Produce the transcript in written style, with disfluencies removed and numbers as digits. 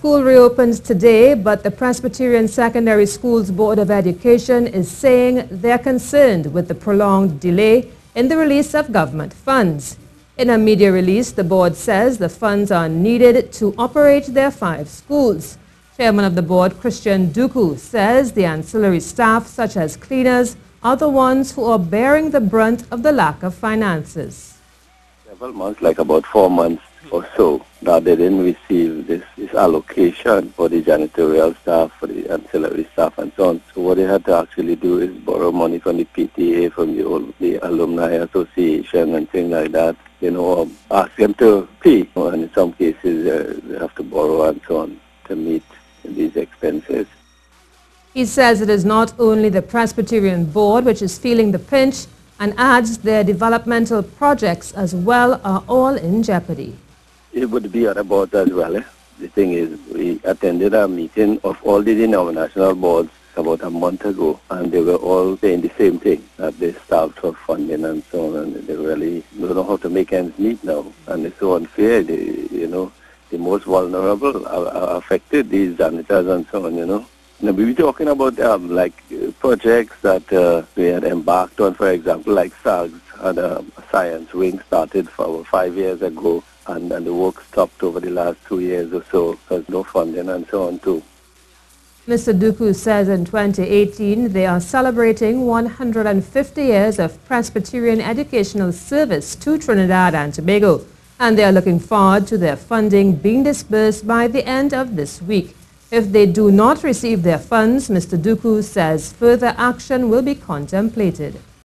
School reopens today, but the Presbyterian Secondary Schools Board of Education is saying they're concerned with the prolonged delay in the release of government funds. In a media release, the board says the funds are needed to operate their 5 schools. Chairman of the board, Christian Duku, says the ancillary staff, such as cleaners, are the ones who are bearing the brunt of the lack of finances. Several months, like about 4 months or so, that they didn't receive this allocation for the janitorial staff, for the ancillary staff and so on. So what they had to actually do is borrow money from the PTA, from the Alumni Association and things like that, or ask them to pay. And in some cases, they have to borrow and so on to meet these expenses. He says it is not only the Presbyterian board which is feeling the pinch, and adds their developmental projects as well are all in jeopardy. It would be other boards as well. The thing is, we attended a meeting of all the denominational boards about a month ago, and they were all saying the same thing, that they starved for funding and so on, and they really don't know how to make ends meet now. And it's so unfair. The most vulnerable are affected, these janitors and so on, Now, we were talking about projects that we had embarked on, for example, like SAGS had a science wing started for 5 years ago, and the work stopped over the last 2 years or so because no funding and so on too. Mr. Duku says in 2018 they are celebrating 150 years of Presbyterian educational service to Trinidad and Tobago, and they are looking forward to their funding being disbursed by the end of this week. If they do not receive their funds, Mr. Duku says further action will be contemplated.